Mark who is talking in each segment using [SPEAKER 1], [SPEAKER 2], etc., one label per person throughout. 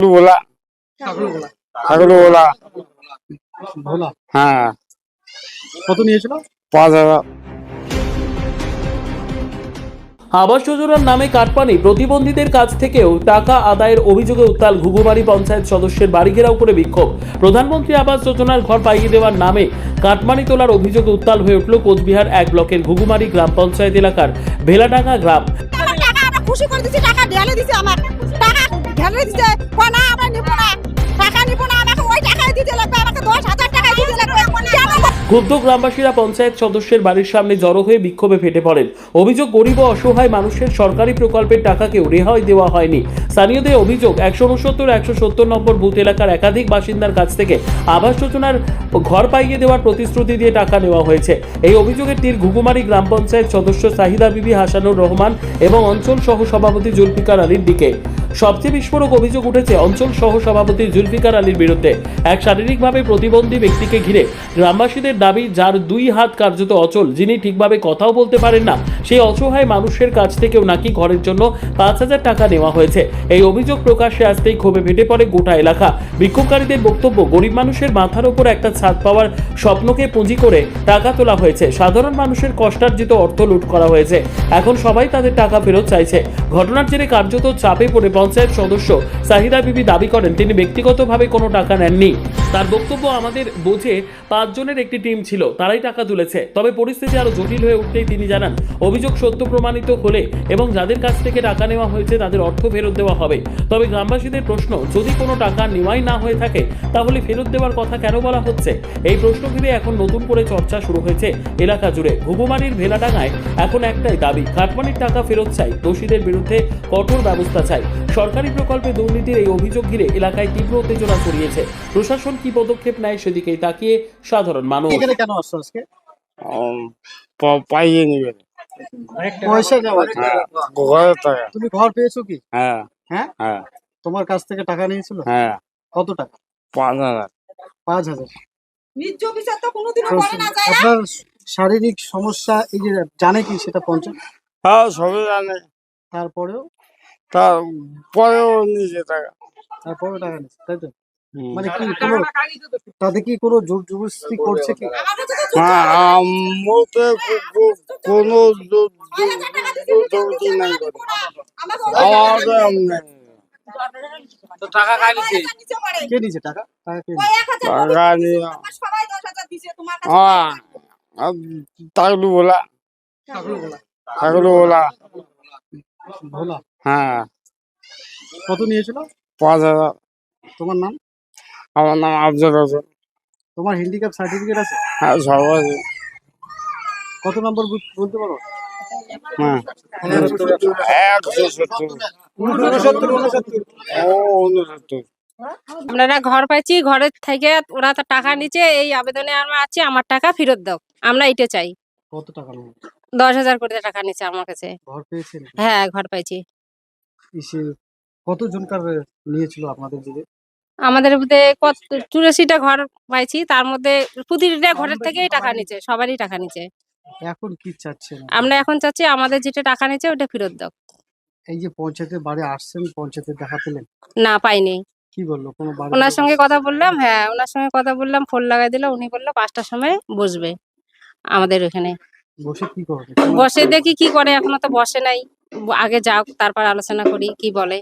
[SPEAKER 1] बोला ছাগলওয়ালা
[SPEAKER 2] ভোলা
[SPEAKER 1] হ্যাঁ
[SPEAKER 2] কত নিয়েছিল?
[SPEAKER 1] ৫,০০০।
[SPEAKER 3] আবাস যোজনার নামে কাটপানি প্রতিবন্ধীদের কাছ থেকেও টাকা আদায়ের অভিযোগে উত্তাল ঘুঘুমারি পঞ্চায়েত সদস্যের বাড়ি ঘেরাও করে বিক্ষোভ। প্রধানমন্ত্রী আবাস যোজনার ঘর পাইয়ে দেওয়ার নামে কাটমানি তোলার অভিযোগে উত্তাল হয়ে উঠল কোচবিহার ১ ব্লকের ঘুঘুমারি গ্রাম পঞ্চায়েত এলাকার ভেলাডাঙ্গা গ্রাম।
[SPEAKER 4] খুশি করে দিছি, টাকা ঢেলে দিছে, আমার টাকা ঢেলে দিছে, না আমরা নিব না, টাকা নিব না, আমাকে ওই টাকাই দিতে লাগবে, আমাকে ১০,০০০ টাকাই দিতে লাগবে।
[SPEAKER 3] ক্ষুব্ধ গ্রামবাসীরা পঞ্চায়েত সদস্যের বাড়ির সামনে জড়ো হয়ে বিক্ষোভে ফেটে পড়েন। অভিযোগ, গরিব ও অসহায় মানুষের সরকারি প্রকল্পের টাকাকেও রেহাই দেওয়া হয়নি। স্থানীয়দের অভিযোগ, ১৬৯-১৭০ নম্বর বুথ এলাকার একাধিক বাসিন্দার কাছ থেকে আবাস যোজনার ঘর পাইয়ে দেওয়ার প্রতিশ্রুতি দিয়ে টাকা নেওয়া হয়েছে। এই অভিযোগের তীর ঘুঘুমারি গ্রাম পঞ্চায়েত সদস্য সাহিদা বিবি হাসানুর রহমান এবং অঞ্চল সহ সভাপতি জুলফিকার আলীর দিকে। সবচেয়ে বিস্ফোরক অভিযোগ উঠেছে অঞ্চল সহ সভাপতি জুলফিকার আলীর বিরুদ্ধে। এক শারীরিকভাবে প্রতিবন্ধী ব্যক্তিকে ঘিরে গ্রামবাসীদের দাবি, যার দুই হাত কার্যত অচল, যিনি ঠিকভাবে কথাও বলতে পারেন না, সেই অসহায় মানুষের কাছ থেকেও নাকি ঘরের জন্য ৫,০০০ টাকা নেওয়া হয়েছে। এই অভিযোগ প্রকাশ্যে আসতেই ক্ষোভে ফেটে পড়ে গোটা এলাকা। বিক্ষোভকারীদের বক্তব্য, গরিব মানুষের মাথার উপর একটা ছাদ পাওয়ার স্বপ্নকে পুঁজি করে টাকা তোলা হয়েছে। সাধারণ মানুষের কষ্টার্জিত অর্থ লুট করা হয়েছে। এখন সবাই তাদের টাকা ফেরত চাইছে। ঘটনার জেরে কার্যত চাপে পড়ে পঞ্চায়েত সদস্য সাহিদা বিবি দাবি করেন তিনি ব্যক্তিগতভাবে কোনো টাকা নেননি। তার বক্তব্য, আমাদের বোঝে ৫ জনের একটি টিম ছিল, তারাই টাকা তুলেছে। তবে পরিস্থিতি আরো জটিল হয়ে উঠতেই তিনি জানান, অভিযোগ সত্য প্রমাণিত হলে এবং যাদের কাছ থেকে টাকা নেওয়া হয়েছে তাদের অর্থ ফেরত দেওয়া হবে। তবে গ্রামবাসীদের প্রশ্ন, যদি কোনো টাকা নেওয়াই না হয়ে থাকে তাহলে ফেরত দেওয়ার কথা কেন বলা হচ্ছে? এই প্রশ্ন ঘিরে এখন নতুন করে চর্চা শুরু হয়েছে এলাকা জুড়ে। ঘুঘুমারির ভেলাডাঙ্গায় এখন একটাই দাবি, কাটমানির টাকা ফেরত চাই, দোষীদের বিরুদ্ধে কঠোর ব্যবস্থা চাই। সরকারি প্রকল্পে দুর্নীতির এই অভিযোগ ঘিরে এলাকায় তীব্র উত্তেজনা ছড়িয়েছে। প্রশাসন কি পদক্ষেপ নেয় সেদিকেই তাকিয়ে সাধারণ মানুষ।
[SPEAKER 2] এখানে কেন আসছো আজকে?
[SPEAKER 1] পাইয়ে নিবে।
[SPEAKER 2] পয়সা কেমন?
[SPEAKER 1] হ্যাঁ, ৫,০০০ টাকা।
[SPEAKER 2] তুমি ঘর পেয়েছো কি?
[SPEAKER 1] হ্যাঁ
[SPEAKER 2] হ্যাঁ,
[SPEAKER 1] হ্যাঁ
[SPEAKER 2] তোমার কাছ থেকে টাকা নিয়েছিল?
[SPEAKER 1] হ্যাঁ,
[SPEAKER 2] কত টাকা?
[SPEAKER 1] ৫,০০০।
[SPEAKER 2] ৫,০০০।
[SPEAKER 4] নিজ বিচার তো কোনোদিনও করে না যায় না।
[SPEAKER 2] আপনার শারীরিক সমস্যা এই যে জানে কি সেটা পঞ্চায়েত?
[SPEAKER 1] হ্যাঁ, সবই জানে।
[SPEAKER 2] তারপরেও
[SPEAKER 1] তারপরেও নিজে টাকা।
[SPEAKER 2] তারপরেও টাকা নিচ্ছে, তাই তো?
[SPEAKER 1] হুম।
[SPEAKER 2] মানে কি কোনো তাতে কি কোনো জোর জবরদস্তি করছে কি?
[SPEAKER 1] হ্যাঁ, আমতে কোনো জবরদস্তি নাই করে। আমাদের এমনি।
[SPEAKER 4] টাকা
[SPEAKER 2] কে নিয়েছে টাকা? টাকা কে নিয়েছে?
[SPEAKER 1] টাকা নিয়ে
[SPEAKER 4] সবাই ১০,০০০ দিছে, তোমার কাছে
[SPEAKER 1] ছাগলওয়ালা
[SPEAKER 2] ভোলা
[SPEAKER 1] হ্যাঁ,
[SPEAKER 2] কত নিয়েছিল?
[SPEAKER 1] ৫,০০০।
[SPEAKER 2] তোমার নাম?
[SPEAKER 1] আমার নাম আফজল হোসেন।
[SPEAKER 2] তোমার হ্যান্ডিক্যাপ সার্টিফিকেট আছে?
[SPEAKER 1] হ্যাঁ, সব আছে।
[SPEAKER 2] কত নম্বর বুথ বলতে পারো?
[SPEAKER 1] হ্যাঁ, ১৭০। ও ৬৯।
[SPEAKER 5] আপনারা ঘর পাইছি, ঘরের থেকে ওরা তো টাকা নিচ্ছে, এই আবেদনে আমরা আছি, আমার টাকা ফেরত দাও, আমরা এটা চাই।
[SPEAKER 2] কত টাকা নেবে?
[SPEAKER 5] ১০,০০০ করে টাকা নিচ্ছে আমার কাছে।
[SPEAKER 2] ঘর পেয়েছেন?
[SPEAKER 5] হ্যাঁ, ঘর পাইছি।
[SPEAKER 2] ইসে কতজনকার নিয়েছিল আপনাদের দিকে?
[SPEAKER 5] আমাদের মধ্যে ৮৪টা ঘর পাইছি, তার মধ্যে প্রতিটা ঘরের থেকেই টাকা নিচ্ছে, সবারই টাকা নিচ্ছে।
[SPEAKER 2] এখন কি চাচ্ছেন?
[SPEAKER 5] আমরা এখন চাচ্ছি আমাদের যেটা টাকা নিচ্ছে ওটা ফেরত দাও।
[SPEAKER 2] এই যে পঞ্চায়েতের বাড়ি আসছেন, পঞ্চায়েতের দেখা পেলেন?
[SPEAKER 5] না, পাইনি।
[SPEAKER 2] কি বললো? কোনো বাড়ি
[SPEAKER 5] ওনার সঙ্গে কথা বললাম, হ্যাঁ ওনার সঙ্গে কথা বললাম, ফোন লাগাই দিল, উনি বললো ৫টার সময় বসবে আমাদের এখানে।
[SPEAKER 2] বসে কি করবে?
[SPEAKER 5] বসে দেখি কি করে, এখনো তো বসে নাই। আগে যাও, তারপর আলোচনা করি কি বলে।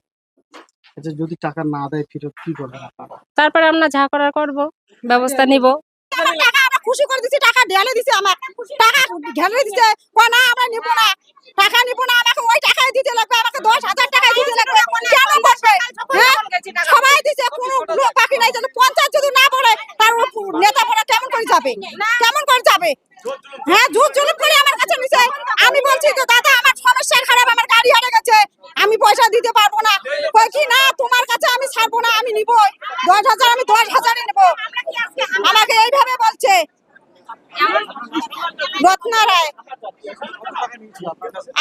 [SPEAKER 2] আচ্ছা, যদি টাকা না দেয় ফেরত কি করবেন আপনারা?
[SPEAKER 5] তারপরে আমরা যা করার করবো, ব্যবস্থা নিব।
[SPEAKER 4] আমার টাকা আমরা খুশি করে দিছি, টাকা ঢেলে দিছে, আমার টাকা ঢেলে দিছে, না আমরা নিব না, টাকা নিব না, আমাকে ওই টাকাই দিতে লাগবে, আমাকে ১০,০০০ টাকাই দিতে লাগবে। কেন বসবে? হ্যাঁ, সবাই দিছে, কোনো লোক বাকি নাই। যদি পঞ্চায়েত যদি না বলে, তার নেতা বলে কেমন করে যাবে? কেমন করে যাবে? হ্যাঁ, জোর জুলুম করে আমার কাছে নিছে। আমি বলছি তো দাদা, আমার সমস্যা খারাপ, আমার গাড়ি হারিয়ে গেছে, আমি পয়সা দিতে পারবো না। কই কি না, তোমার কাছে আমি ছাড়বো না, আমি নিব ১০,০০০, আমি ১০,০০০ই নেব। আমাকে এইভাবে বলছে রত্না রায়।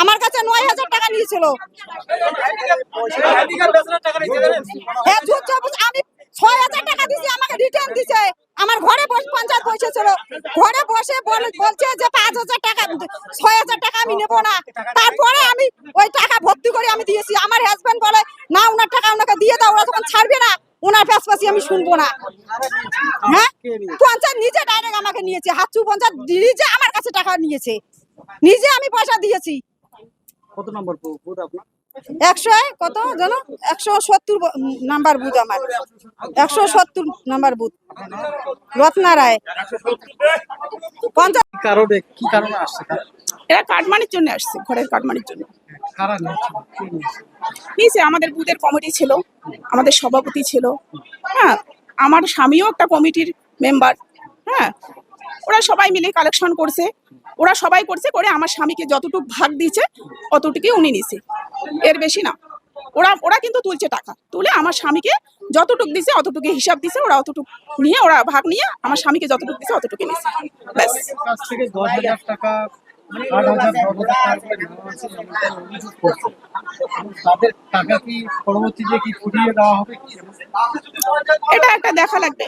[SPEAKER 4] আমার কাছে ৯,০০০ টাকা নিয়েছিল। হ্যাঁ, আমি ৬,০০০ টাকা দিছি, আমাকে রিটার্ন দিছে। আমার ঘরে পঞ্চায়েত বসেছিল, ঘরে বসে বলছে যে ৫,০০০ টাকা, ৬,০০০ টাকা আমি নেবো না। তারপরে আমি ওই টাকা ভর্তি করে আমি দিয়েছি। আমার হাজবেন্ড বলে না ওনার টাকা ওনাকে দিয়ে দাও, ওরা যখন ছাড়বে না ওনার পাশাপাশি আমি শুনবো না। হ্যাঁ, পঞ্চায়েত নিজে ডাইরেক্ট আমাকে নিয়েছে, হাতচু পঞ্চায়েত নিজে আমার কাছে টাকা নিয়েছে, নিজে আমি পয়সা দিয়েছি।
[SPEAKER 2] কত নম্বর বুথ আপনার?
[SPEAKER 4] 100 কত জানো, 170 নাম্বার বুথ আমার, 170 নাম্বার বুথ, রত্না রায় পঞ্চায়েত।
[SPEAKER 2] কি কারণে আসছে তারা?
[SPEAKER 6] এরা কাটমানির জন্য আসছে, ঘরের কাটমানির জন্য।
[SPEAKER 2] কারা নিয়েছে? কে নিয়েছে?
[SPEAKER 6] নিচে আমাদের বুথের কমিটি ছিল, আমাদের সভাপতি ছিল, হ্যাঁ, আমার স্বামীও একটা কমিটির মেম্বার। হ্যাঁ, ওরা সবাই মিলে কালেকশন করছে, ওরা সবাই করছে করে আমার স্বামীকে যতটুকু ভাগ দিয়েছে অতটুকুই উনি নিছে, এর বেশি না। ওরা কিন্তু তুলছে টাকা, তুলে আমার স্বামীকে যতটুকু দিছে অতটুকু হিসাব দিছে, ওরা অতটুকু নিয়ে ওরা ভাগ নিয়ে আমার স্বামীকে যতটুকু দিছে অতটুকু নিছে, ব্যাস।
[SPEAKER 2] কাছ থেকে 10,000 টাকা 8,000 টাকা করে নেওয়া হয়েছে এমনটা অভিযোগ করছে। তাদের টাকা কি পরবর্তীতে কি ফুটিয়ে দেওয়া হবে?
[SPEAKER 6] এটা একটা দেখা লাগবে,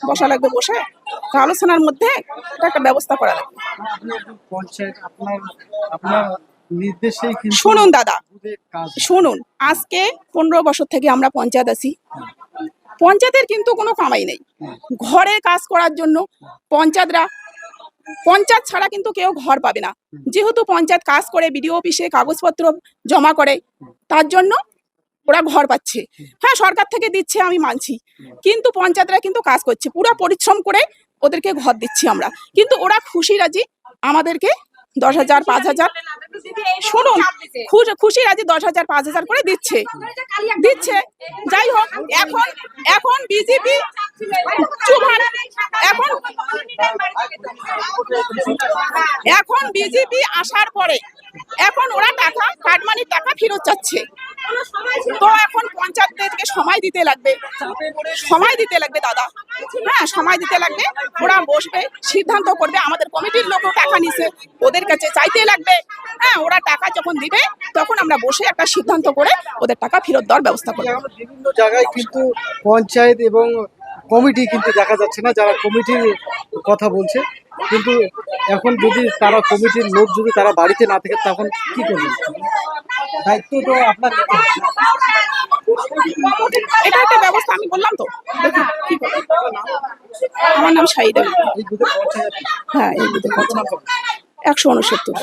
[SPEAKER 6] বসা লাগবে, বসে আলোচনার মধ্যে এটা একটা ব্যবস্থা করা লাগবে।
[SPEAKER 2] আপনি একজন পঞ্চায়েত, আপনার নির্দেশেই কিন্তু
[SPEAKER 6] শুনুন দাদা,
[SPEAKER 2] বুথের কাজ।
[SPEAKER 6] শুনুন, আজকে 15 বছর থেকে আমরা পঞ্চায়েত আছি, পঞ্চায়েতের কিন্তু কোনো কামাই নেই ঘরের কাজ করার জন্য। পঞ্চায়েত ছাড়া কিন্তু কেউ ঘর পাবে না, যেহেতু পঞ্চায়েত কাজ করে বিডিও অফিসে কাগজপত্র জমা করে, তার জন্য ওরা ঘর পাচ্ছে। হ্যাঁ, সরকার থেকে দিচ্ছে আমি মানছি, কিন্তু পঞ্চায়েতরা কিন্তু কাজ করছে, পুরো পরিশ্রম করে ওদেরকে ঘর দিচ্ছি আমরা, কিন্তু ওরা খুশি রাজি আমাদেরকে 10,000 5,000, শুনুন, খুশি রাজি 10,000 5,000 করে দিচ্ছে। যাই হোক, এখন বিজেপি এখন বিজেপি আসার পরে এখন ওরা টাকা কাটমানির টাকা ফেরত চাচ্ছে। তো এখন পঞ্চায়েতকে সময় দিতে লাগবে দাদা, হ্যাঁ, সময় দিতে লাগবে। ওরা বসবে, সিদ্ধান্ত করবে, আমাদের কমিটির লোকও টাকা নিছে, ওদের কাছে চাইতে লাগবে। হ্যাঁ, ওরা টাকা যখন দিবে তখন আমরা বসে একটা সিদ্ধান্ত করে ওদের টাকা ফেরত দেওয়ার ব্যবস্থা করবো।
[SPEAKER 2] এখন বিভিন্ন জায়গায় কিন্তু পঞ্চায়েত এবং কমিটি কিন্তু দেখা যাচ্ছে না, যারা কমিটির কথা বলছে, কিন্তু এখন যদি তারা কমিটির লোক যদি তারা বাড়িতে না থাকে তখন কি করবেন? দায়িত্ব তো আপনার নিতে হবে।
[SPEAKER 6] এটা একটা ব্যবস্থা আমি বললাম তো, দেখি কি করবে। আমার নাম শাহিদা।
[SPEAKER 2] এই বুথের পঞ্চায়েত
[SPEAKER 6] হ্যাঁ, এই বুথে 169।